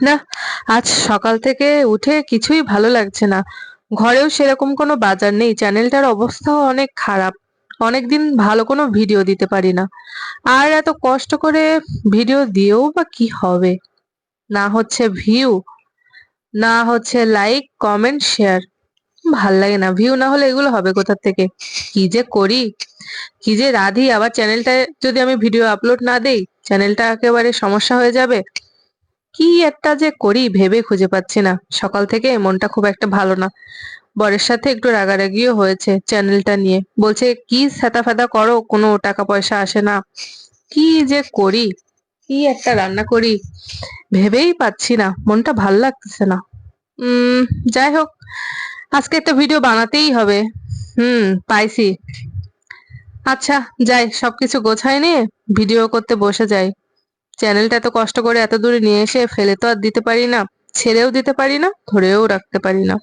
না, আজ সকাল থেকে উঠে কিছুই ভালো লাগছে না। ঘরেও সেরকম কোনো বাজার নেই, চ্যানেলটার অবস্থাও অনেক খারাপ। অনেকদিন ভালো কোনো ভিডিও দিতে পারি না। আর এত কষ্ট করে ভিডিও দিয়েও বা কি হবে? না হচ্ছে ভিউ, না হচ্ছে লাইক কমেন্ট শেয়ার। ভাল লাগে না, ভিউ না হলে এগুলো হবে কোথা থেকে? কি যে করি, কি যে রাধি! আবার চ্যানেলটায় যদি আমি ভিডিও আপলোড না দেই, চ্যানেলটা একেবারে সমস্যা হয়ে যাবে। কি একটা যে করি ভেবে খুঁজে পাচ্ছি না। সকাল থেকে মনটা খুব একটা ভালো না। বরের সাথে একটু রাগারাগিও হয়েছে চ্যানেলটা নিয়ে। বলছে কি ছ্যাতা ফ্যাতা করো, কোনো টাকা পয়সা আসে না। কি যে করি, কি একটা রান্না করি ভেবেই পাচ্ছি না, মনটা ভাল লাগতেছে না। উম যাই হোক, আজকে একটা ভিডিও বানাতেই হবে। পাইছি। আচ্ছা, যাই সবকিছু গোছায় নিয়ে ভিডিও করতে বসে যাই। চ্যানেলটা এত কষ্ট করে এত দূরে নিয়ে এসে ফেলে তো আর দিতে পারি না, ছেড়েও দিতে পারি না, ধরেও রাখতে পারি না।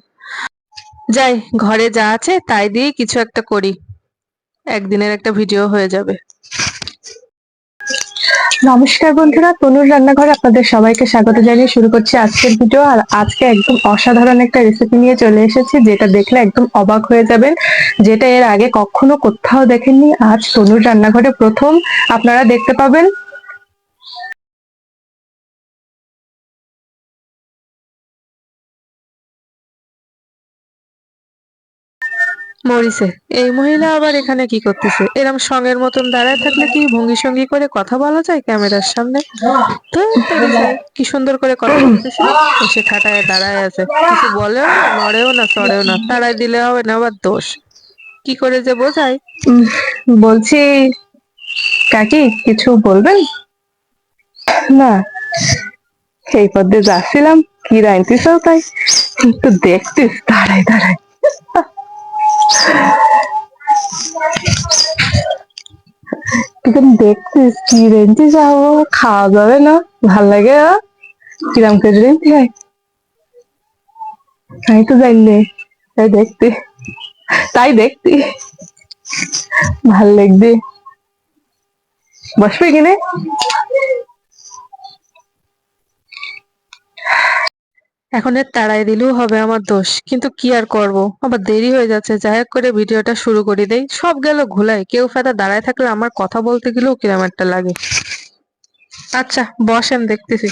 যাই, ঘরে যা আছে তাই দিয়ে কিছু একটা করি, একদিনের একটা ভিডিও হয়ে যাবে। নমস্কার বন্ধুরা, তনুর রান্নাঘরে আপনাদের সবাইকে স্বাগত জানিয়ে শুরু করছি আজকের ভিডিও। আর আজকে একদম অসাধারণ একটা রেসিপি নিয়ে চলে এসেছি, যেটা দেখলে একদম অবাক হয়ে যাবেন, যেটা এর আগে কখনো কোথাও দেখেননি। আজ তনুর রান্নাঘরে প্রথম আপনারা দেখতে পাবেন। মরিছে, এই মহিলা আবার এখানে কি করতেছে? এরম সঙ্গের মতন দাঁড়ায় থাকলে কি ভঙ্গি সঙ্গী করে কথা বলা যায় ক্যামেরার সামনে? তো তরি সাই কি সুন্দর করে কথা বলতেছিলাম, এসে ঠাটায় দাঁড়ায় আছে, কিছু বলেও না, নড়েও না, চড়েও না। তাড়ায় দিলে হবে না আবার দোষ। কি করে যে বোঝাই! বলছি, কাকি কিছু বলবেন? না, সেই পথ দিয়ে যাচ্ছিলাম, কি রাইনতিস তাই একটু দেখতিস দাঁড়ায় দাঁড়ায়। তুই দেখছিস কি রেঞ্চি যাবো, খাওয়া যাবে না, ভাল লাগে না? কিরাম করে রেঞ্চি হয় আমি তো জানি না, তাই দেখতে, তাই দেখতে ভাল লাগবে। বসবে কিনে? এখন এর তাড়াই দিলেও হবে আমার দোষ, কিন্তু কি আর করব, আবার দেরি হয়ে যাচ্ছে। যাই হোক করে ভিডিওটা শুরু করে দেই। সব গেল ঘোলায়, কেউ ফেদা দাঁড়ায় থাকলে আমার কথা বলতে গেলেও কিরম একটা লাগে। আচ্ছা বসেন, দেখতেছি।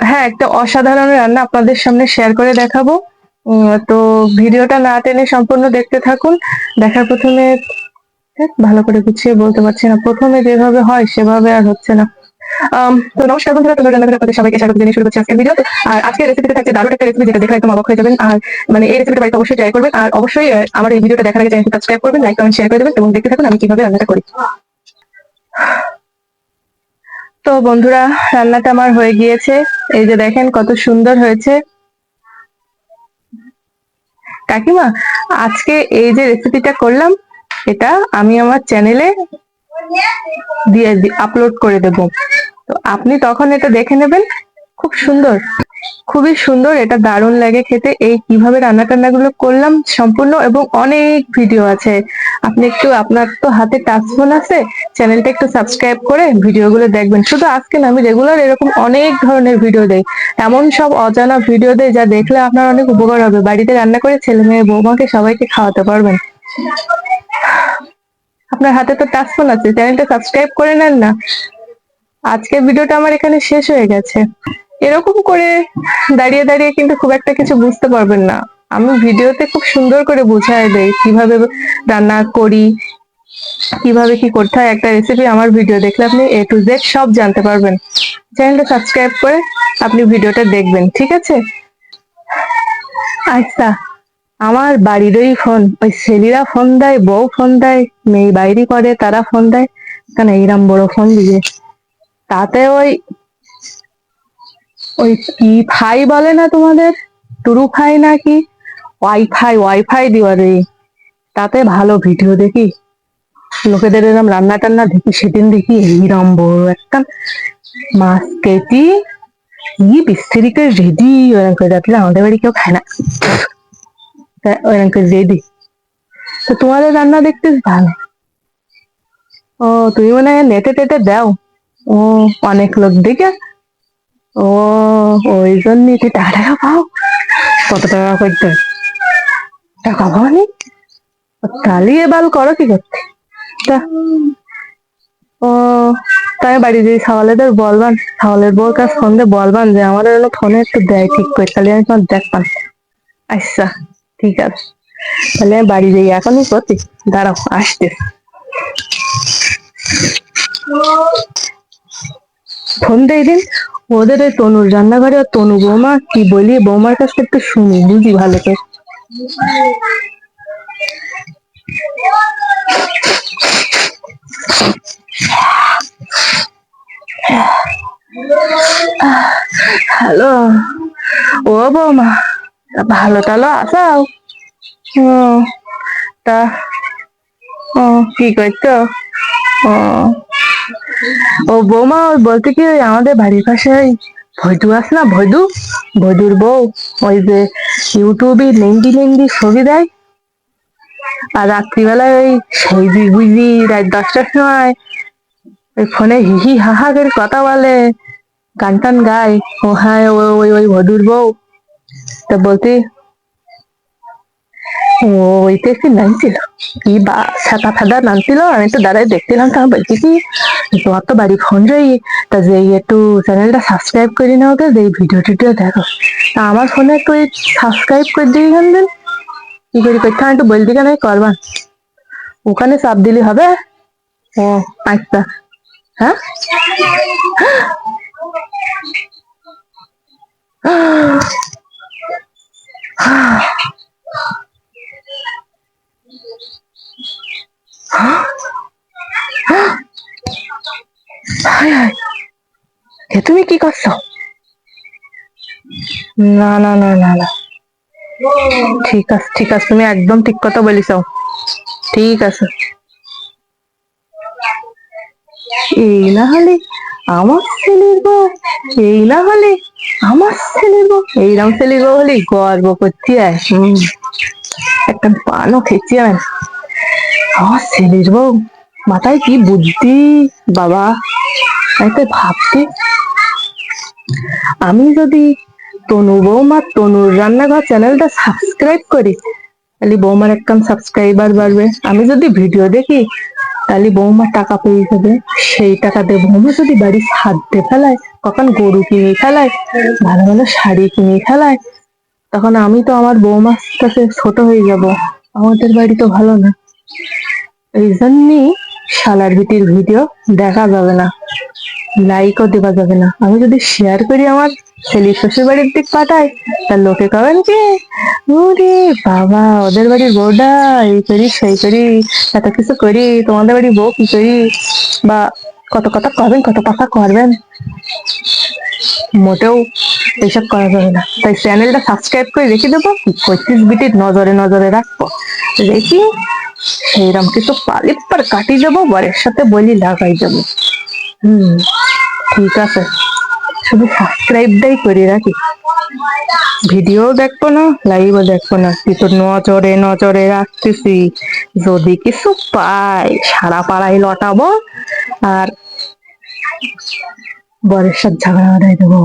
হ্যাঁ, একটা অসাধারণ রান্না আপনাদের সামনে শেয়ার করে দেখাবো। তো ভিডিওটা না টেনে সম্পূর্ণ দেখতে থাকুন। দেখার প্রথমে ভালো করে গুছিয়ে বলতে পারছি না, প্রথমে যেভাবে হয় সেভাবে আর হচ্ছে না। তো নমস্কার বন্ধুরা, তোমরা রান্নাঘরে আপনাদের সবাইকে স্বাগত জানিয়ে শুরু করছি আজকের ভিডিও। আর আজকের রেসিপিতে থাকছে দারুণ একটা রেসিপি, যেটা দেখলে একদম অবাক হয়ে যাবেন। আর মানে এই রেসিপিটা বাড়িতে অবশ্যই ট্রাই করবেন। আর অবশ্যই আমার এই ভিডিওটা দেখার আগে চ্যানেলটি সাবস্ক্রাইব করবেন, লাইক কমেন্ট শেয়ার করে দেবেন এবং দেখতে থাকুন আমি কিভাবে রান্নাটা করি। তো বন্ধুরা, রান্নাটা আমার হয়ে গিয়েছে। এই যে দেখেন কত সুন্দর হয়েছে। কাকিমা, আজকে এই যে রেসিপিটা করলাম, এটা আমি আমার চ্যানেলে দিয়ে আপলোড করে দেব। তো আপনি তখন এটা দেখে নেবেন। খুব সুন্দর, খুবই সুন্দর, এটা দারুণ লাগে খেতে। এই কিভাবে রান্না টান্না গুলো করলাম সম্পূর্ণ এবং অনেক ভিডিও আছে। আপনি একটু, আপনার তো হাতে টাচ ফোন আছে, চ্যানেলটা একটু সাবস্ক্রাইব করে ভিডিও গুলো দেখবেন। শুধু আজকে না, আমি রেগুলার এরকম অনেক ধরনের ভিডিও দেই। এমন সব অজানা ভিডিও দেই যা দেখলে আপনার অনেক উপকার হবে। বাড়িতে রান্না করে ছেলে মেয়ে বৌমাকে সবাইকে খাওয়াতে পারবেন। আপনার হাতে তো টাচ ফোন আছে, চ্যানেলটা সাবস্ক্রাইব করে নেন না। আজকের ভিডিওটা আমার এখানে শেষ হয়ে গেছে। এরকম করে দাঁড়িয়ে দাঁড়িয়ে কিন্তু খুব একটা কিছু বুঝতে পারবেন না। আমি ভিডিওতে খুব সুন্দর করে বুঝাই দেই কিভাবে রান্না করি, কিভাবে কি করতে হয়। একটা রেসিপি আমার ভিডিও দেখলে আপনি A to Z সব জানতে পারবেন। চ্যানেলটা সাবস্ক্রাইব করে আপনি ভিডিওটা দেখবেন, ঠিক আছে? আচ্ছা, আমার বাড়িরই ফোন, ওই ছেলেরা ফোন দেয়, বউ ফোন দেয়, মেয়ে বাইরে করে তারা ফোন দেয়, কেন এইরাম বড় ফোন দিবে? তাতে ওই ওই কি ফাই বলে না তোমাদের, টুরু ফাই নাকি ওয়াইফাই, ওয়াইফাই দিবা রে। তাতে ভালো ভিডিও দেখি, লোকেদের এরম রান্না টান্না দেখি। সেদিন দেখি এইরম বড় একটা মাছ কেটে কি বিস্তারি করে রেডি, ওরকম করে রাখলে আমাদের বাড়ি কেউ খায় না, ওরকম করে রেডি। তো তোমাদের রান্না দেখতে ভালো। ও, তুমি মনে হয় নেটে টেটে দাও। ও, অনেক লোক দেখে ও, ওই জন্যই তুই টাকা টাকা পাও। কত টাকা করতে টাকা পাওনি? তালিয়ে বাল করো কি করতে? তা, ও, তাই বাড়ি দিয়ে সাওয়ালেদের বলবান, সাওয়ালের বউর কাছে ফোন দিয়ে বলবান যে আমার হলো ফোনে একটু দেয় ঠিক করে, তাহলে আমি তোমার দেখবান। আচ্ছা, ঠিক আছে, তাহলে আমি বাড়ি যাই এখনই করছি। দাঁড়াও, আসতে ফোন দিয়ে দিন। ওদের ওই তনুর রান্নাঘরে আর তনু বৌমা কি বলি, বৌমার কাছ থেকে একটু শুনি, বুঝি ভালো করে। হ্যালো, ও বৌমা, তা ভালো টালো আসাও? ও, তা, ও কি করছো? ও, ও বৌমা, ওই বলতে কি, ওই আমাদের বাড়ির পাশে ওই ভৈদু আছে না, ভৈদু, ভৈদুর বউ, ওই যে ইউটিউবে লেন্ডি লেন্ডি ছবি দেয়, আর রাত্রিবেলায় ওই সেজি বুঝি রাত 10টার সময় ওই ফোনে হিহি হাহা করে কথা বলে, গান টান গায়। ও হ্যাঁ, ওই ওই ওই ভৈদুর বউ। তা বলতে, ও, ওইটা একটু নামছিল, কি বা ছাতা ফাদা নামছিল, আমি তো দাঁড়ায় দেখছিলাম। তা বলছি কি, তোমার তো বাড়ি ফোন রই, তা যে একটু চ্যানেলটা সাবস্ক্রাইব করে নাও, গে যে ভিডিও টিডিও দেখো। তা আমার ফোনে একটু সাবস্ক্রাইব করে দিয়ে গেলেন দেন, কি করি করতে হয় একটু বলতে কেন করবা, ওখানে চাপ দিলে হবে। ও, আচ্ছা, হ্যাঁ। হায় হায়, এ তুমি কি করছো? না না না না না, ঠিক আছে ঠিক আছে, তুমি একদম ঠিক কথা বলিস। ঠিক আছে, এই না হলে আমার ছেলের বউ, এই না হলে আমার ছেলের বউ, এইরকম ছেলের বউ হলে গর্ব করছি। একটা পানও খেয়েছি আমি। আমার ছেলের বউ, মাথায় কি বুদ্ধি বাবা। আমি তো ভাবছি, আমি যদি তনু বৌমা তনুর রান্নাঘর চ্যানেলটা সাবস্ক্রাইব করি, তাহলে বৌমার একদম সাবস্ক্রাইবার বাড়বে। আমি যদি ভিডিও দেখি, তাহলে বৌমা টাকা পেয়ে যাবে। সেই টাকা দিয়ে বৌমা যদি বাড়ির ছাদ দিয়ে ফেলায়, কখন গরু কিনে ফেলায়, ভালো ভালো শাড়ি কিনে ফেলায়, তখন আমি তো আমার বৌমার কাছে ছোট হয়ে যাব। আমাদের বাড়ি তো ভালো না। এই জন্যই শালার বিটির ভিডিও দেখা যাবে না, লাইকও দেওয়া যাবে না। আমি যদি শেয়ার করি আমার ছেলে শ্বশুর বাড়ির দিক পাঠাই, তার লোকে কবেন কি, ওরে বাবা, ওদের বাড়ির বউটা এই করি সেই করি, এত কিছু করি, তোমাদের বাড়ির বউ কি করি, বা কত কথা করবেন, কত কথা করবেন। মোটেও এইসব করা যাবে না। তাই চ্যানেলটা সাবস্ক্রাইব করে রেখে দেবো, 25 বিটির নজরে নজরে রাখবো, রেখে সেইরকম কিছু পালিপ পর কাটি যাবো, বরের সাথে বলি লাগাই যাবো। ঠিক আছে, শুধু সাবস্ক্রাইবটাই করে রাখি, ভিডিও দেখবো না, লাইভও দেখবো না, কিন্তু নজরে নজরে রাখতেছি। যদি কিছু পাই, সারা পাড়ায় লটাবো, আর বরের সাথে ঝগড়া বাড়াই দেবো।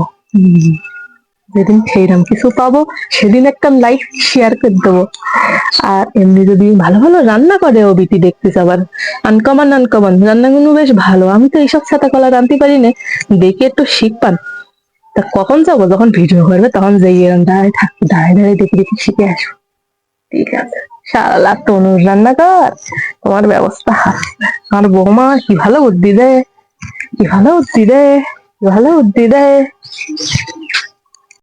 যেদিন সেইরকম কিছু পাবো, সেদিন একটা লাইক শেয়ার করে দেবো। আর এমনি যদি ভালো ভালো রান্না করে ও বিটি, দেখতেছ আবার আনকমন আনকমন রান্নাগুলো বেশ ভালো, আমি তো এইসব ছাতা কলা রাঁধতে পারি না, দেখে একটু শিখপান। তা কখন যাবো, যখন ভিডিও করবে তখন যাই, এরকম দাঁড়ায় থাকি, দাঁড়ায় দাঁড়ায় দেখে দেখে শিখে আসবো। ঠিক আছে, শালা তনুর রান্নাঘর, তোমার ব্যবস্থা আছে। আমার বৌমা কি ভালো বুদ্ধি দেয়, কি ভালো বুদ্ধি দেয়, কি ভালো বুদ্ধি দেয়।